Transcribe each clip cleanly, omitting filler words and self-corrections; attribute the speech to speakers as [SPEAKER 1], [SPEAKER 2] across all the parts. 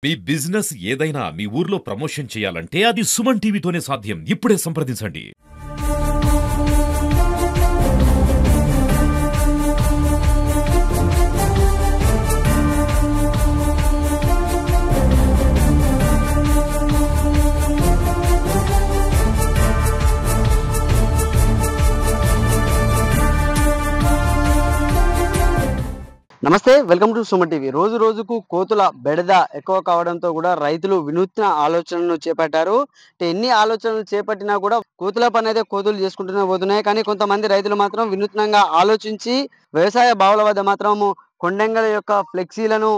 [SPEAKER 1] మీ business ఏదైనా మీ ఊర్లో promotion చేయాలంటే అది సుమన్ టీవీతోనే సాధ్యం. ఇప్పుడే సంప్రదించండి.
[SPEAKER 2] నమస్తే, వెల్కమ్ టు సుమన్ టీవీ. రోజు రోజుకు కోతుల బెడద ఎక్కువ కావడంతో కూడా రైతులు వినూత్న ఆలోచనలు చేపట్టారు. ఎన్ని ఆలోచనలు చేపట్టినా కూడా కోతుల పని అయితే కోతులు చేసుకుంటూనే పోతున్నాయి. కానీ కొంతమంది రైతులు మాత్రం వినూత్నంగా ఆలోచించి వ్యవసాయ బావుల వద్ద మాత్రము కొండంగల యొక్క ఫ్లెక్సీలను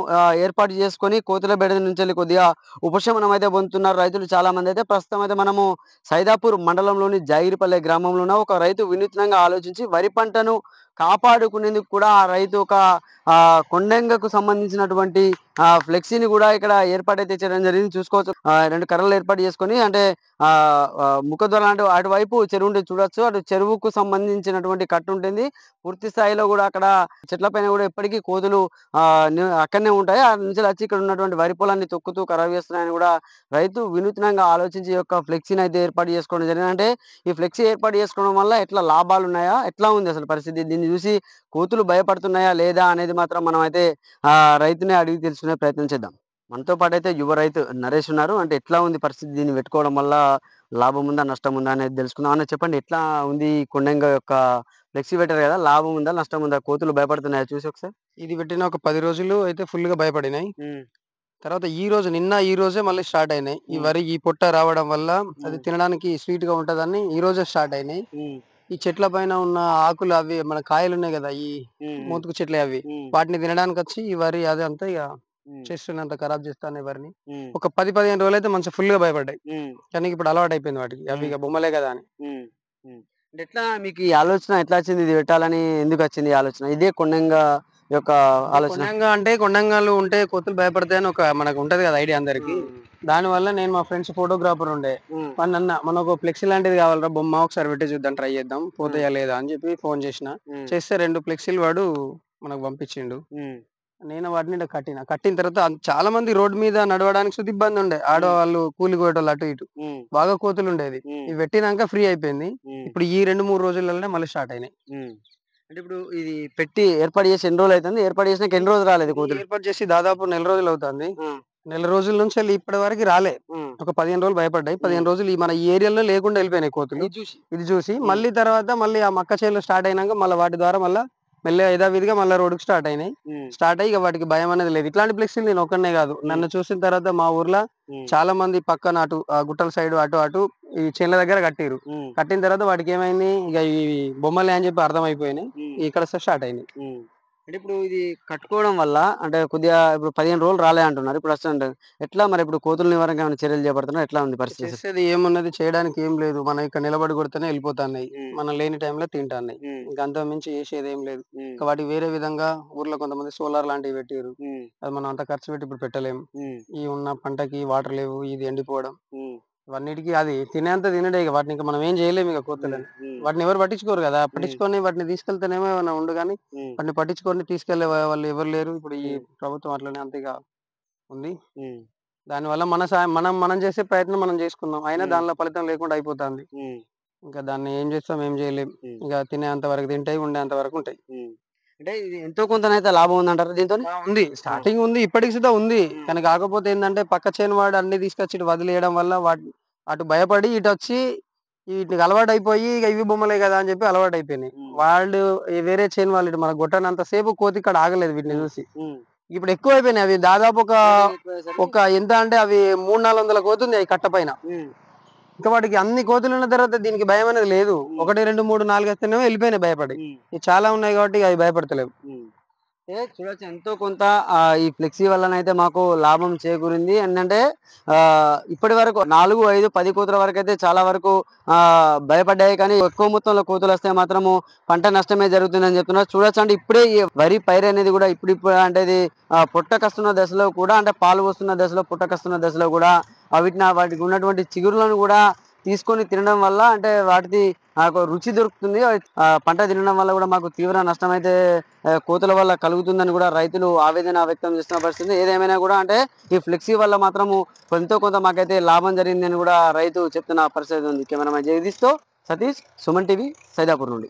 [SPEAKER 2] ఏర్పాటు చేసుకొని కోతుల బెడద నుంచి కొద్దిగా ఉపశమనం అయితే పొందుతున్నారు రైతులు చాలా మంది. అయితే ప్రస్తుతం అయితే మనము సైదాపూర్ మండలంలోని జాగిరిపల్లె గ్రామంలో ఉన్న ఒక రైతు వినూత్నంగా ఆలోచించి వరి పంటను కాపాడుకునేందుకు కూడా ఆ రైతు ఒక కొండంగకు సంబంధించినటువంటి ఫ్లెక్సీని కూడా ఇక్కడ ఏర్పాటైతే చేయడం జరిగింది. చూసుకోవచ్చు, రెండు కర్రలు ఏర్పాటు చేసుకొని అంటే ఆ ముఖద్వారం అంటే అటువైపు చెరువు ఉంటుంది చూడొచ్చు. అటు చెరువుకు సంబంధించినటువంటి కట్టు ఉంటుంది. పూర్తి స్థాయిలో కూడా అక్కడ చెట్ల పైన కూడా ఎప్పటికీ కోతులు అక్కడనే ఉంటాయి. ఆ నుంచి వచ్చి ఇక్కడ ఉన్నటువంటి వరి పొలాన్ని తొక్కుతూ ఖరాబ్ చేస్తున్నాయని కూడా రైతు వినూత్నంగా ఆలోచించి ఈ యొక్క ఫ్లెక్సీని అయితే ఏర్పాటు చేసుకోవడం జరిగింది. అంటే ఈ ఫ్లెక్సీ ఏర్పాటు చేసుకోవడం వల్ల ఎట్లా లాభాలు ఉన్నాయా, ఎట్లా ఉంది అసలు పరిస్థితి, దీన్ని చూసి కోతులు భయపడుతున్నాయా లేదా అనేది మాత్రం మనం అయితే రైతునే అడిగి తెలుసుకునే ప్రయత్నం చేద్దాం. మనతో పాటు అయితే యువ రైతు నరేష్ ఉన్నారు. అంటే ఎట్లా ఉంది పరిస్థితి, దీన్ని పెట్టుకోవడం వల్ల లాభం ఉందా నష్టం ఉందా అనేది తెలుసుకుందాం. అన్న చెప్పండి, ఎట్లా ఉంది ఈ కొండంగ యొక్క ఫ్లెక్సీ పెట్టారు కదా, లాభం ఉందా నష్టం ఉందా, కోతులు భయపడుతున్నాయా చూసి ఒకసారి.
[SPEAKER 3] ఇది పెట్టిన ఒక 10 రోజులు అయితే ఫుల్‌గా భయపడినాయి. తర్వాత ఈ రోజే మళ్ళీ స్టార్ట్ అయినాయి. ఈ పొట్ట రావడం వల్ల అది తినడానికి స్వీట్‌గా ఉంటదని ఈ రోజే స్టార్ట్ అయినాయి. ఈ చెట్ల పైన ఉన్న ఆకులు అవి మన కాయలున్నాయి గదా! ఈ మోతుకు చెట్లే అవి. వాటిని తినడానికొచ్చి ఈ వరి అదంతా ఇగ చేస్తున్నంత ఖరాబ్ చేస్తాన్నాయి వరిని. ఒక 10, 15 రోజులైతే మంచిగా ఫుల్‌గా భయపడ్డాయి. కానీ ఇప్పుడు అలవాటయిపోయింది వాటికి. అవి ఇగ బొమ్మలే గదా అని.
[SPEAKER 2] అంటే ఎట్లా మీకు ఈ ఆలోచన ఎట్లా వచ్చింది, ఇది పెట్టాలని ఎందుకు వచ్చింది ఈ ఆలోచన, ఇదే కొండంగ యొక్క ఆలోచన?
[SPEAKER 3] కొండంగాలు ఉంటే కోతులు భయపడతాయని ఒక మనకు ఉంటది గదా ఐడియా అందరికి. దానివల్ల నేను మా ఫ్రెండ్స్ ఫోటోగ్రాఫర్ ఉండే. వాడినన్నా మనకు ఫ్లెక్సీ లాంటిది కావాలిరా బొమ్మ ఒకసారి పెట్టి చూద్దాం, ట్రై చేద్దాం పోతాయా లేదా అని చెప్పి ఫోన్ చేసిన. చేస్తే 2 ఫ్లెక్సీలు వాడు మనకు పంపించిండు. నేను వాటిని ఈడ కట్టిన తర్వాత చాలా మంది రోడ్ మీద నడవడానికి సుత ఇబ్బంది ఉండే. ఆడవాళ్ళు కూలికి పోయేటోళ్ళు అటు ఇటు బాగా కోతులు ఉండేది. ఇవి పెట్టినాక ఫ్రీ అయిపోయింది. ఇప్పుడు ఈ 2, 3 రోజులలోనే మళ్ళీ స్టార్ట్ అయినాయి.
[SPEAKER 2] అంటే ఇప్పుడు ఇది పెట్టి ఏర్పాటు చేసి ఎన్ని రోజులు అవుతుంది, ఏర్పాటు చేసినాక ఎన్ని రోజులు రాలేదు కోతులు?
[SPEAKER 3] ఏర్పాటు చేసి దాదాపు నెల రోజులు అవుతుంది. నెల రోజుల నుంచి ఇప్పటి వరకు రాలే. ఒక 15 రోజులు భయపడ్డాయి. 15 రోజులు మన ఈ ఏరియాలో లేకుండా వెళ్ళిపోయినాయి కోతులు. ఇది చూసి మళ్ళీ తర్వాత మళ్ళీ ఆ మక్క చేలు స్టార్ట్ అయినాక మళ్ళీ వాటి ద్వారా మళ్ళీ మెల్లగా యథావిధిగా మళ్ళీ రోడ్డుకి స్టార్ట్ అయినాయి. స్టార్ట్ అయ్యి ఇక వాటికి భయం అనేది లేదు. ఇట్లాంటి ఫ్లెక్సీలు నేను ఒక్కనే కాదు, నన్ను చూసిన తర్వాత మా ఊర్లో చాలా మంది పక్కన అటు గుట్టల సైడ్ అటు ఈ చేనుల దగ్గర కట్టిరు. కట్టిన తర్వాత వాటికి ఏమైంది, ఇక ఈ బొమ్మలే అని చెప్పి అర్థమైపోయినాయి. ఇక్కడ స్టార్ట్ అయినాయి.
[SPEAKER 2] అంటే ఇప్పుడు ఇది కట్టుకోవడం వల్ల అంటే కొద్దిగా ఇప్పుడు 15 రోజులు రాలే అంటున్నారు. ఇప్పుడు వస్తుంది ఎట్లా మరి, ఇప్పుడు కోతుల నివారణకు ఏమైనా చర్యలు చేపడుతున్నారు, ఎట్లా ఉంది పరిస్థితి?
[SPEAKER 3] చేసేది ఏమున్నది, చేయడానికి ఏం లేదు. మనం ఇక్కడ నిలబడి కొడితేనే వెళ్ళిపోతున్నాయి. మనం లేని టైంలో తింటాన్నాయి. ఇంకా అంత మించి చేసేది ఏం లేదు. ఇంకా వాటికి వేరే విధంగా ఊర్లో కొంతమంది సోలార్ లాంటివి పెట్టారు. అది మనం అంత ఖర్చు పెట్టి ఇప్పుడు పెట్టలేము. ఈ ఉన్న పంటకి వాటర్ లేవు, ఇది ఎండిపోవడం, ఇవన్నిటికీ అది తినేంత తినడే. ఇక వాటిని ఇంకా మనం ఏం చేయలేము. ఇక కోతులని వాటిని ఎవరు పట్టించుకోరు కదా. పట్టించుకొని వాటిని తీసుకెళ్తేనేమో ఏమైనా ఉండు కానీ వాటిని పట్టించుకొని తీసుకెళ్లే వాళ్ళు ఎవరు లేరు. ఇప్పుడు ఈ ప్రభుత్వం అట్లనే అంతగా ఉంది. దానివల్ల మన సాయం మనం చేసే ప్రయత్నం మనం చేసుకున్నాం, అయినా దానిలో ఫలితం లేకుండా అయిపోతుంది. ఇంకా దాన్ని ఏం చేస్తాం, ఏం చేయలేం. ఇక తినేంత వరకు తింటాయి, ఉండేంత వరకు ఉంటాయి.
[SPEAKER 2] అంటే ఇది ఎంతో కొంతనైతే లాభం ఉందంటారు దీంతో?
[SPEAKER 3] ఉంది, స్టార్టింగ్ ఉంది, ఇప్పటికి సుధా ఉంది. కానీ కాకపోతే ఏంటంటే పక్క చేను వాడు అన్ని తీసుకొచ్చి ఇటు వదిలేయడం వల్ల అటు భయపడి ఇటు వచ్చి వీటికి అలవాటు అయిపోయి ఇక ఇవి బొమ్మలే కదా అని చెప్పి అలవాటు అయిపోయినాయి. వాళ్ళు వేరే చేను వాళ్ళు ఇటు మనకు కొట్టనంతసేపు కోతి ఇక్కడ ఆగలేదు వీటిని చూసి. ఇప్పుడు ఎక్కువ అయిపోయినాయి అవి. దాదాపు ఒక ఎంత అంటే అవి 300-400 కోతుంది అవి కట్ట పైన. ఇంకా వాటికి అన్ని కోతులు ఉన్న తర్వాత దీనికి భయం అనేది లేదు. 1, 2, 3, 4 వస్తేనేమో వెళ్ళిపోయినాయి భయపడి. ఇవి చాలా ఉన్నాయి కాబట్టి అవి భయపడతలేవు.
[SPEAKER 2] చూడొచ్చు, ఎంతో కొంత ఈ ఫ్లెక్సీ వల్లనైతే మాకు లాభం చేకూరింది. ఏంటంటే ఇప్పటి వరకు 4, 5, 10 కోతుల వరకు అయితే చాలా వరకు భయపడ్డాయి. కానీ ఎక్కువ మొత్తంలో కోతులు వస్తే మాత్రము పంట నష్టమే జరుగుతుందని చెప్తున్నారు. చూడొచ్చు, అంటే ఇప్పుడే ఈ వరి పైరు అనేది కూడా ఇప్పుడు అంటే ఇది పుట్టకస్తున్న దశలో కూడా, అంటే పాలు వస్తున్న దశలో, పుట్టకస్తున్న దశలో కూడా వాటికి ఉన్నటువంటి చిగురులను కూడా తీసుకొని తినడం వల్ల అంటే వాటిది నాకు రుచి దొరుకుతుంది. పంట తినడం వల్ల కూడా మాకు తీవ్ర నష్టం అయితే కోతుల వల్ల కలుగుతుందని కూడా రైతులు ఆవేదన వ్యక్తం చేస్తున్న పరిస్థితి. ఏదేమైనా కూడా అంటే ఈ ఫ్లెక్సీ వల్ల మాత్రము ఎంతో కొంత మాకైతే లాభం జరిగిందని కూడా రైతు చెప్తున్న పరిస్థితి ఉంది. కెమెరామెన్ జగదీష్‌తో సతీష్, సుమన్ టీవీ, సైదాపూర్ నుండి.